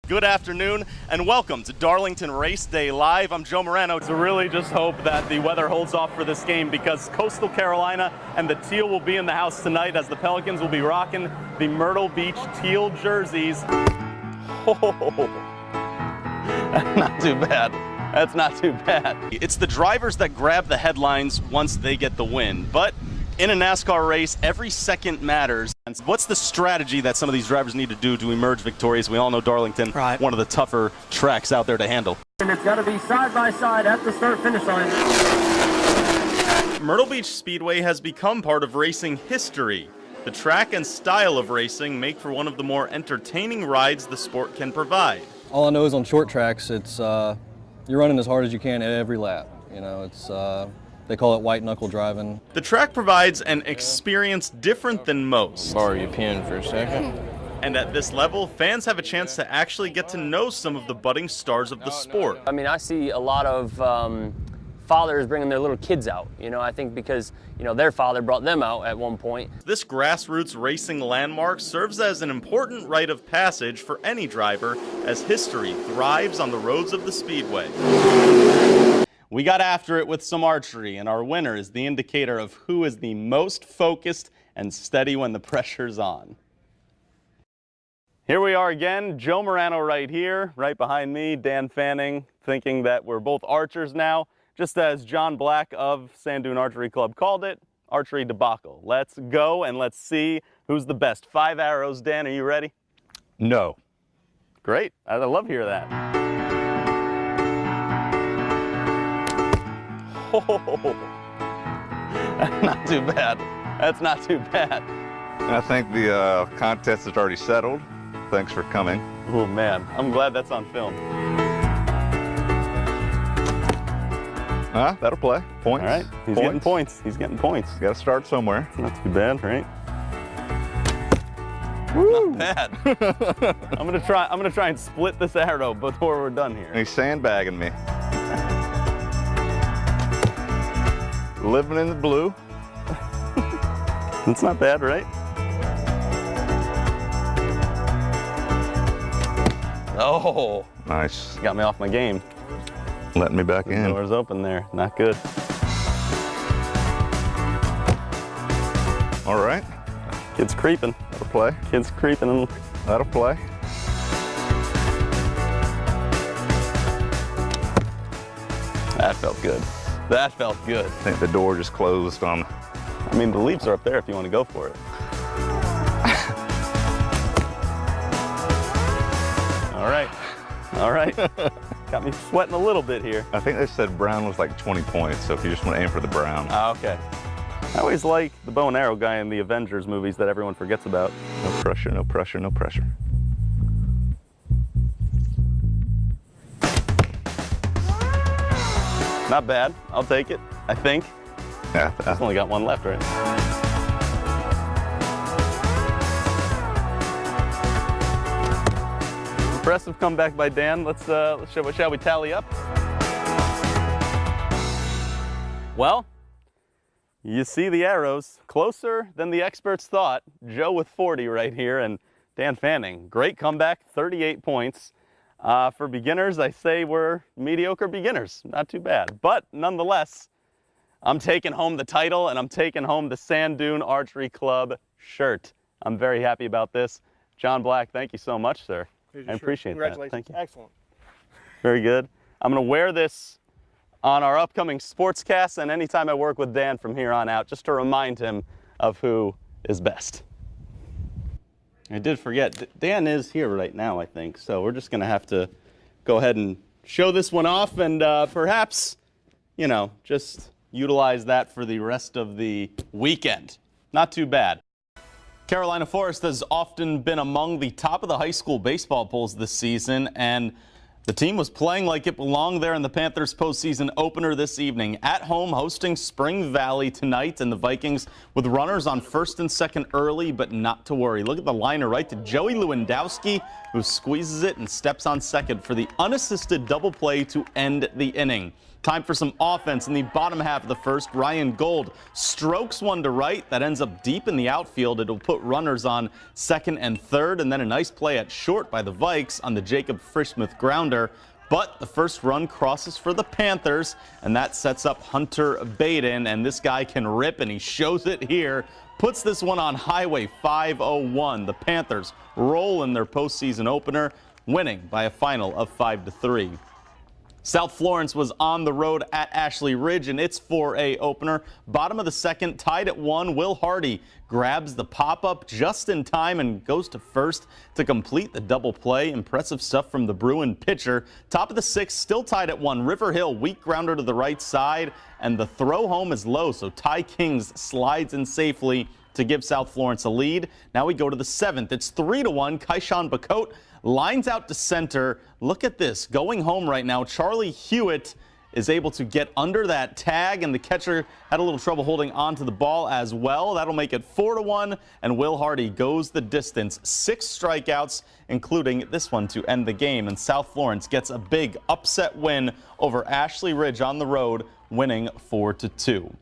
Good afternoon and welcome to Darlington Race Day Live. I'm Joe Murano. To really just hope that the weather holds off for this game because Coastal Carolina and the Teal will be in the house tonight as the Pelicans will be rocking the Myrtle Beach Teal jerseys. Oh, not too bad. That's not too bad. It's the drivers that grab the headlines once they get the win, but in a NASCAR race, every second matters. What's the strategy that some of these drivers need to do to emerge victorious? We all know Darlington, one of the tougher tracks out there to handle. And it's got to be side by side at the start-finish line. Myrtle Beach Speedway has become part of racing history. The track and style of racing make for one of the more entertaining rides the sport can provide. All I know is on short tracks, it's you're running as hard as you can every lap. You know, it's they call it white knuckle driving. The track provides an experience different than most. Borrow your pen for a second. And at this level, fans have a chance to actually get to know some of the budding stars of the sport. I mean, I see a lot of fathers bringing their little kids out. You know, I think because, you know, their father brought them out at one point. This grassroots racing landmark serves as an important rite of passage for any driver as history thrives on the roads of the Speedway. We got after it with some archery, and our winner is the indicator of who is the most focused and steady when the pressure's on. Here we are again, Joe Murano right here, right behind me, Dan Fanning, thinking that we're both archers now, just as John Black of Sand Dune Archery Club called it, archery debacle. Let's go and let's see who's the best. 5 arrows, Dan, are you ready? No. Great, I love to hear that. Oh, that's not too bad. That's not too bad. I think the contest is already settled. Thanks for coming. Oh man, I'm glad that's on film. That'll play. Points. All right, he's getting points. He's getting points. Got to start somewhere. It's not too bad, right? Woo. Not bad. I'm gonna try and split this arrow before we're done here. He's sandbagging me. Living in the blue. That's not bad, right? Oh, nice. Got me off my game. Letting me back in. Door's open there. Not good. All right. Kid's creeping. That'll play. Kid's creeping. That'll play. That felt good. That felt good. I think the door just closed on. I mean, the leaves are up there if you want to go for it. All right. All right. Got me sweating a little bit here. I think they said brown was like 20 points, so if you just want to aim for the brown. Okay. I always like the bow and arrow guy in the Avengers movies that everyone forgets about. No pressure, no pressure, no pressure. Not bad. I'll take it, I think. Yeah. I've only got one left, right? Impressive comeback by Dan. Shall we tally up? Well, you see the arrows closer than the experts thought. Joe with 40 right here, and Dan Fanning, great comeback, 38 points. For beginners, I say we're mediocre beginners. Not too bad. But nonetheless, I'm taking home the title and I'm taking home the Sand Dune Archery Club shirt. I'm very happy about this. John Black, thank you so much, sir. I appreciate that. Congratulations. Thank you. Excellent. Very good. I'm going to wear this on our upcoming sportscast and anytime I work with Dan from here on out, just to remind him of who is best. I did forget, Dan is here right now, I think, so we're just going to have to go ahead and show this one off and perhaps, you know, just utilize that for the rest of the weekend. Not too bad. Carolina Forest has often been among the top of the high school baseball polls this season, and the team was playing like it belonged there in the Panthers postseason opener this evening. At home, hosting Spring Valley tonight, and the Vikings with runners on first and second early, but not to worry. Look at the liner right to Joey Lewandowski, who squeezes it and steps on second for the unassisted double play to end the inning. Time for some offense in the bottom half of the first. Ryan Gold strokes one to right. That ends up deep in the outfield. It'll put runners on second and third, and then a nice play at short by the Vikes on the Jacob Frischmuth grounder. But the first run crosses for the Panthers, and that sets up Hunter Baden, and this guy can rip, and he shows it here. Puts this one on Highway 501. The Panthers roll in their postseason opener, winning by a final of 5-3. South Florence was on the road at Ashley Ridge in its 4A opener. Bottom of the second, tied at 1. Will Hardy grabs the pop-up just in time and goes to first to complete the double play. Impressive stuff from the Bruin pitcher. Top of the sixth, still tied at 1. River Hill, weak grounder to the right side, and the throw home is low, so Ty Kings slides in safely to give South Florence a lead. Now we go to the seventh. It's 3-1. Kaishan Bacote lines out to center. Look at this. Going home right now, Charlie Hewitt is able to get under that tag, and the catcher had a little trouble holding onto the ball as well. That'll make it 4-1, and Will Hardy goes the distance. 6 strikeouts, including this one to end the game, and South Florence gets a big upset win over Ashley Ridge on the road, winning 4-2.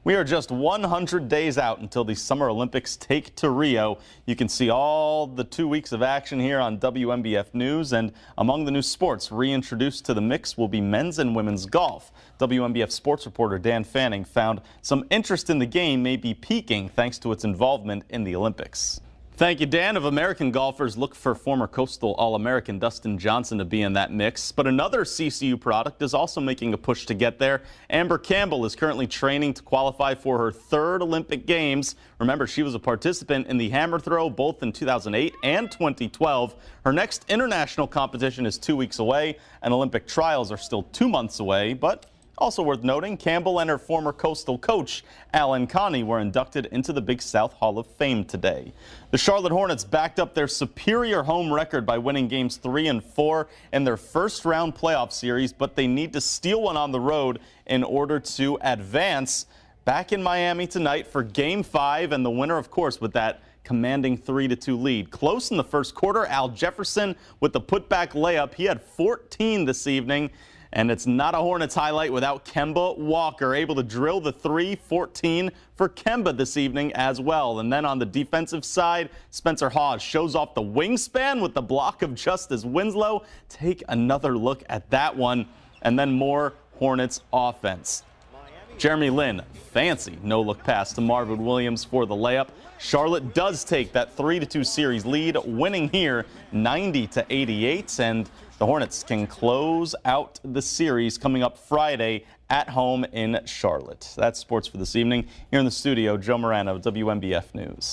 We are just 100 days out until the Summer Olympics take to Rio. You can see all the 2 weeks of action here on WMBF News, and among the new sports reintroduced to the mix will be men's and women's golf. WMBF sports reporter Dan Fanning found some interest in the game may be peaking thanks to its involvement in the Olympics. Thank you, Dan. Of American golfers, look for former Coastal All-American Dustin Johnson to be in that mix. But another CCU product is also making a push to get there. Amber Campbell is currently training to qualify for her 3rd Olympic Games. Remember, she was a participant in the hammer throw both in 2008 and 2012. Her next international competition is 2 weeks away, and Olympic trials are still 2 months away. But also worth noting, Campbell and her former Coastal coach, Alan Connie, were inducted into the Big South Hall of Fame today. The Charlotte Hornets backed up their superior home record by winning games 3 and 4 in their first round playoff series, but they need to steal one on the road in order to advance. Back in Miami tonight for Game 5, and the winner, of course, with that commanding 3-2 lead. Close in the first quarter, Al Jefferson with the putback layup. He had 14 this evening. And it's not a Hornets highlight without Kemba Walker, able to drill the 3-14 for Kemba this evening as well. And then on the defensive side, Spencer Hawes shows off the wingspan with the block of Justice Winslow. Take another look at that one. And then more Hornets offense. Jeremy Lin, fancy no-look pass to Marvin Williams for the layup. Charlotte does take that 3-2 series lead, winning here 90-88, and the Hornets can close out the series coming up Friday at home in Charlotte. That's sports for this evening. Here in the studio, Joe Murano, WMBF News.